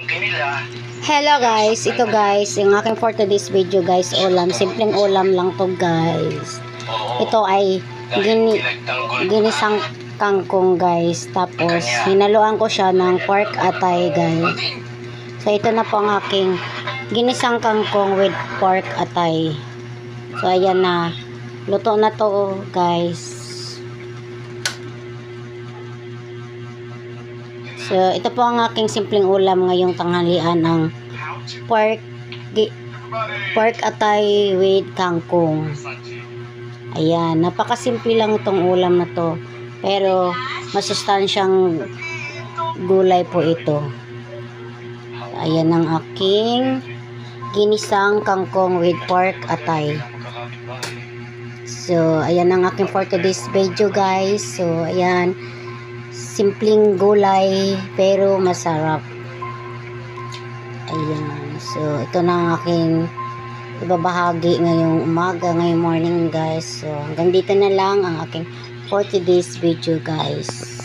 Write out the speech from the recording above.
Hello guys, ito guys, yung aking for today's video guys, ulam, simpleng ulam lang to guys. Ito ay ginisang kangkong guys, tapos hinaluan ko siya ng pork atay guys. So ito na po ang aking ginisang kangkong with pork atay. So ayan na, luto na to guys. So, ito po ang aking simpleng ulam ngayong tanghalian, ang pork atay with kangkong. Ayan, napakasimple lang itong ulam na to. Pero, masustansyang gulay po ito. Ayan ang aking ginisang kangkong with pork atay. So, ayan ang aking for today's video guys. So, ayan. Simpleng gulay pero masarap. Ayan. So, ito na ang aking ibabahagi ngayong umaga, ngayong morning guys. So, hanggang dito na lang ang aking for today's video guys.